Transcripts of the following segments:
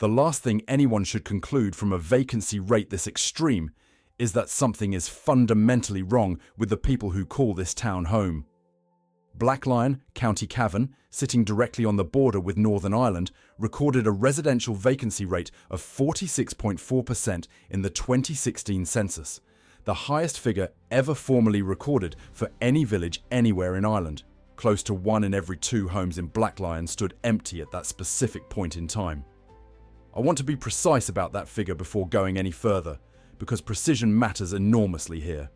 The last thing anyone should conclude from a vacancy rate this extreme is that something is fundamentally wrong with the people who call this town home. Blacklion, County Cavan, sitting directly on the border with Northern Ireland, recorded a residential vacancy rate of 46.4% in the 2016 census, the highest figure ever formally recorded for any village anywhere in Ireland. Close to 1 in every 2 homes in Blacklion stood empty at that specific point in time. I want to be precise about that figure before going any further, because precision matters enormously here.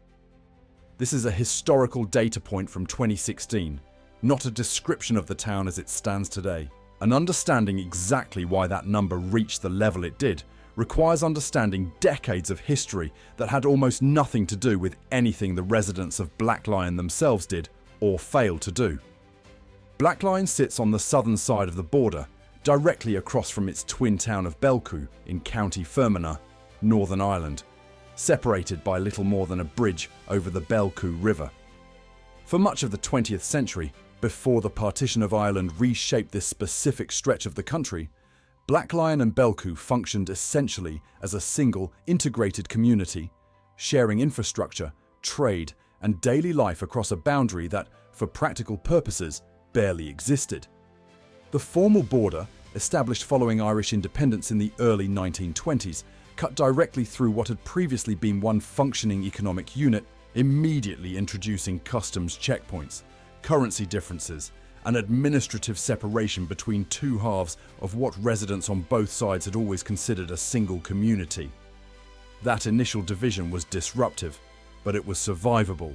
This is a historical data point from 2016, not a description of the town as it stands today. And understanding exactly why that number reached the level it did requires understanding decades of history that had almost nothing to do with anything the residents of Blacklion themselves did or failed to do. Blacklion sits on the southern side of the border, directly across from its twin town of Belcoo in County Fermanagh, Northern Ireland, separated by little more than a bridge over the Belcoo River. For much of the 20th century, before the partition of Ireland reshaped this specific stretch of the country, Blacklion and Belcoo functioned essentially as a single, integrated community, sharing infrastructure, trade, and daily life across a boundary that, for practical purposes, barely existed. The formal border, established following Irish independence in the early 1920s, cut directly through what had previously been one functioning economic unit, immediately introducing customs checkpoints, currency differences, and administrative separation between 2 halves of what residents on both sides had always considered a single community. That initial division was disruptive, but it was survivable,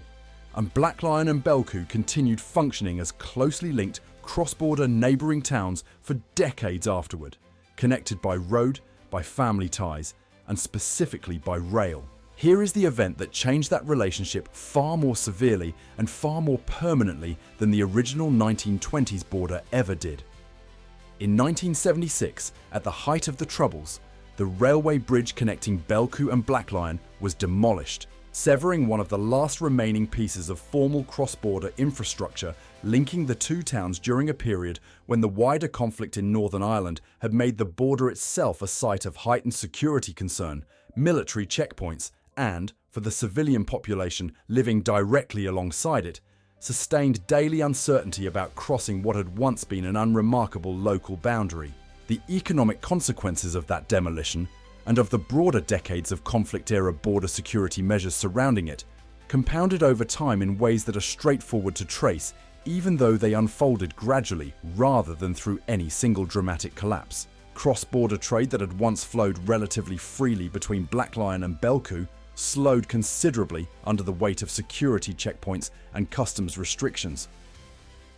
and Blacklion and Belcoo continued functioning as closely linked cross-border neighbouring towns for decades afterward, connected by road, by family ties, and specifically by rail. Here is the event that changed that relationship far more severely and far more permanently than the original 1920s border ever did. In 1976, at the height of the Troubles, the railway bridge connecting Belcoo and Blacklion was demolished, severing one of the last remaining pieces of formal cross-border infrastructure linking the 2 towns during a period when the wider conflict in Northern Ireland had made the border itself a site of heightened security concern, military checkpoints, and, for the civilian population living directly alongside it, sustained daily uncertainty about crossing what had once been an unremarkable local boundary. The economic consequences of that demolition and of the broader decades of conflict-era border security measures surrounding it, compounded over time in ways that are straightforward to trace, even though they unfolded gradually rather than through any single dramatic collapse. Cross-border trade that had once flowed relatively freely between Blacklion and Belcoo slowed considerably under the weight of security checkpoints and customs restrictions.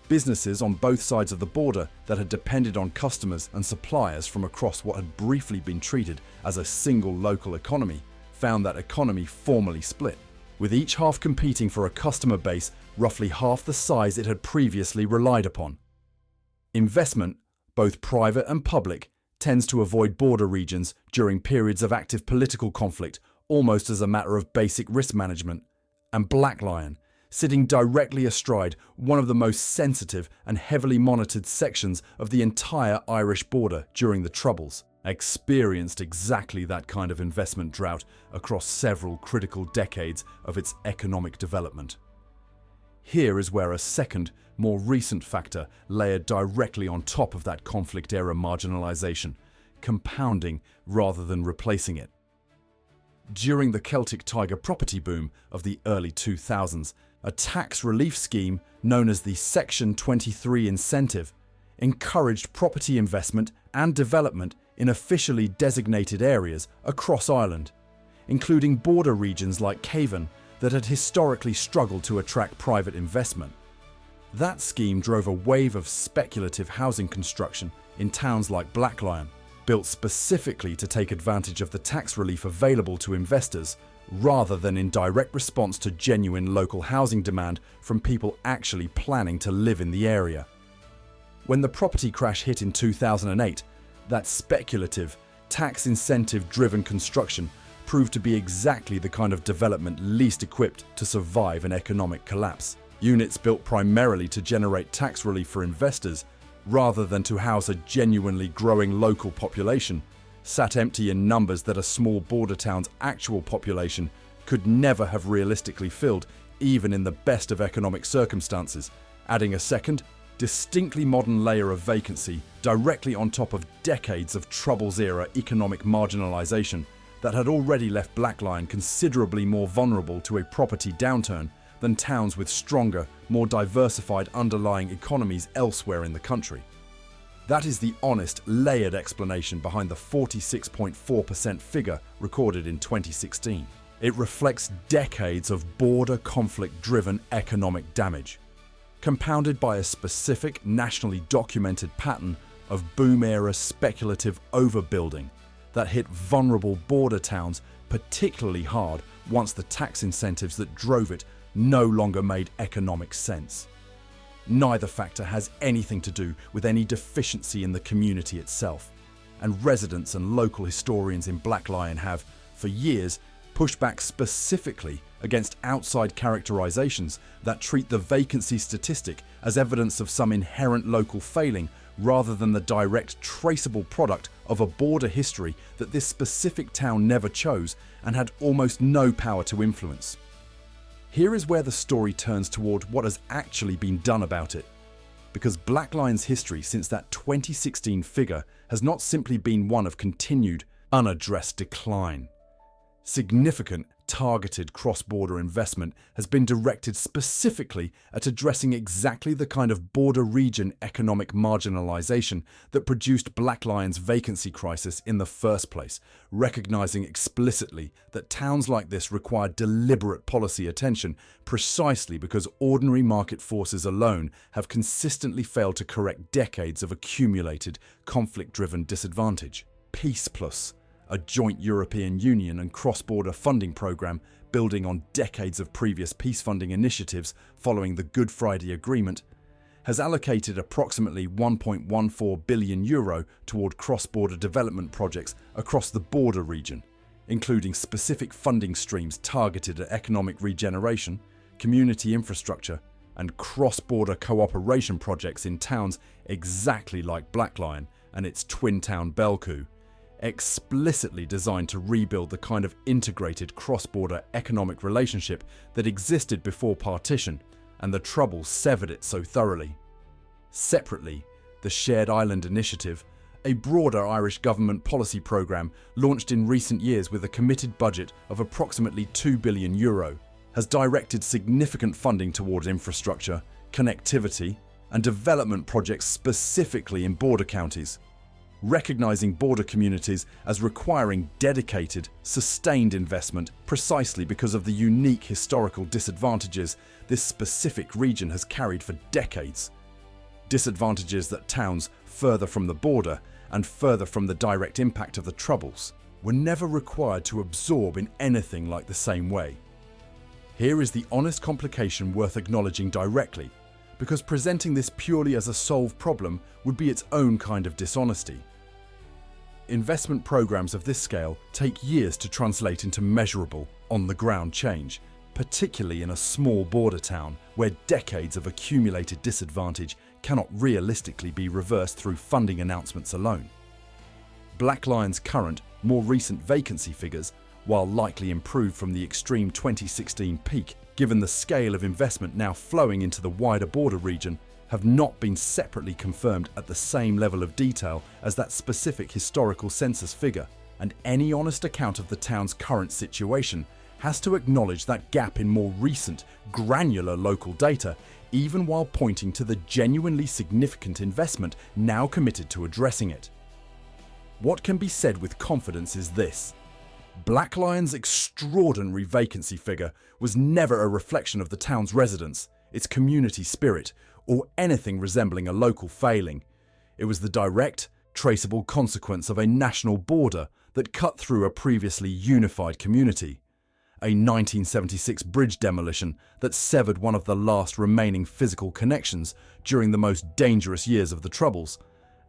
Businesses on both sides of the border that had depended on customers and suppliers from across what had briefly been treated as a single local economy found that economy formally split, with each half competing for a customer base roughly half the size it had previously relied upon. Investment, both private and public, tends to avoid border regions during periods of active political conflict almost as a matter of basic risk management, and Blacklion, sitting directly astride one of the most sensitive and heavily monitored sections of the entire Irish border during the Troubles, experienced exactly that kind of investment drought across several critical decades of its economic development. Here is where a second, more recent factor layered directly on top of that conflict-era marginalisation, compounding rather than replacing it. During the Celtic Tiger property boom of the early 2000s, a tax relief scheme known as the Section 23 incentive encouraged property investment and development in officially designated areas across Ireland, including border regions like Cavan that had historically struggled to attract private investment. That scheme drove a wave of speculative housing construction in towns like Blacklion, built specifically to take advantage of the tax relief available to investors rather than in direct response to genuine local housing demand from people actually planning to live in the area. When the property crash hit in 2008, that speculative, tax incentive-driven construction proved to be exactly the kind of development least equipped to survive an economic collapse. Units built primarily to generate tax relief for investors rather than to house a genuinely growing local population sat empty in numbers that a small border town's actual population could never have realistically filled, even in the best of economic circumstances, adding a second, distinctly modern layer of vacancy directly on top of decades of Troubles-era economic marginalisation that had already left Blacklion considerably more vulnerable to a property downturn than towns with stronger, more diversified underlying economies elsewhere in the country. That is the honest, layered explanation behind the 46.4% figure recorded in 2016. It reflects decades of border conflict-driven economic damage, compounded by a specific, nationally documented pattern of boom-era speculative overbuilding that hit vulnerable border towns particularly hard once the tax incentives that drove it no longer made economic sense. Neither factor has anything to do with any deficiency in the community itself, and residents and local historians in Blacklion have, for years, pushed back specifically against outside characterizations that treat the vacancy statistic as evidence of some inherent local failing rather than the direct traceable product of a border history that this specific town never chose and had almost no power to influence. Here is where the story turns toward what has actually been done about it, because Blacklion's history since that 2016 figure has not simply been one of continued, unaddressed decline. Significant, targeted cross-border investment has been directed specifically at addressing exactly the kind of border region economic marginalisation that produced Blacklion's vacancy crisis in the first place, recognising explicitly that towns like this require deliberate policy attention precisely because ordinary market forces alone have consistently failed to correct decades of accumulated, conflict-driven disadvantage. PEACEPLUS, a joint European Union and cross-border funding programme building on decades of previous peace funding initiatives following the Good Friday Agreement, has allocated approximately €1.14 billion toward cross-border development projects across the border region, including specific funding streams targeted at economic regeneration, community infrastructure, and cross-border cooperation projects in towns exactly like Blacklion and its twin town Belcoo, explicitly designed to rebuild the kind of integrated cross-border economic relationship that existed before partition and the Troubles severed it so thoroughly. Separately, the Shared Island Initiative, a broader Irish government policy programme launched in recent years with a committed budget of approximately €2 billion, has directed significant funding towards infrastructure, connectivity, and development projects specifically in border counties, recognising border communities as requiring dedicated, sustained investment precisely because of the unique historical disadvantages this specific region has carried for decades. Disadvantages that towns further from the border and further from the direct impact of the Troubles were never required to absorb in anything like the same way. Here is the honest complication worth acknowledging directly, because presenting this purely as a solved problem would be its own kind of dishonesty. Investment programs of this scale take years to translate into measurable, on-the-ground change, particularly in a small border town where decades of accumulated disadvantage cannot realistically be reversed through funding announcements alone. Blacklion's current, more recent vacancy figures, while likely improved from the extreme 2016 peak, given the scale of investment now flowing into the wider border region, have not been separately confirmed at the same level of detail as that specific historical census figure, and any honest account of the town's current situation has to acknowledge that gap in more recent, granular local data, even while pointing to the genuinely significant investment now committed to addressing it. What can be said with confidence is this: Blacklion's extraordinary vacancy figure was never a reflection of the town's residents, its community spirit, or anything resembling a local failing. It was the direct, traceable consequence of a national border that cut through a previously unified community, a 1976 bridge demolition that severed one of the last remaining physical connections during the most dangerous years of the Troubles,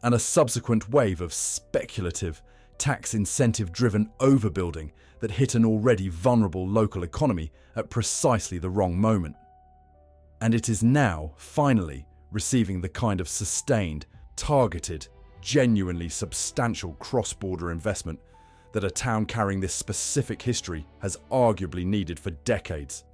and a subsequent wave of speculative, tax incentive-driven overbuilding that hit an already vulnerable local economy at precisely the wrong moment. And it is now, finally, receiving the kind of sustained, targeted, genuinely substantial cross-border investment that a town carrying this specific history has arguably needed for decades.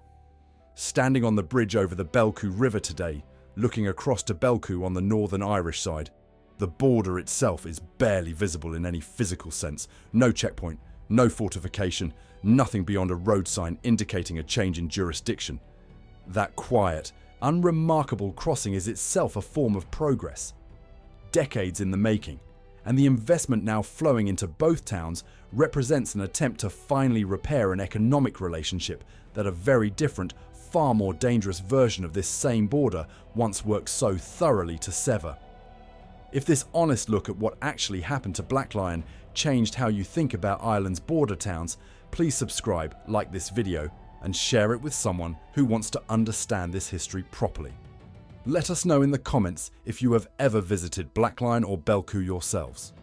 Standing on the bridge over the Belcoo River today, looking across to Belcoo on the Northern Irish side, the border itself is barely visible in any physical sense. No checkpoint, no fortification, nothing beyond a road sign indicating a change in jurisdiction. That quiet, unremarkable crossing is itself a form of progress. Decades in the making, and the investment now flowing into both towns represents an attempt to finally repair an economic relationship that a very different, far more dangerous version of this same border once worked so thoroughly to sever. If this honest look at what actually happened to Blacklion changed how you think about Ireland's border towns, please subscribe, like this video, and share it with someone who wants to understand this history properly. Let us know in the comments if you have ever visited Blacklion or Belcoo yourselves.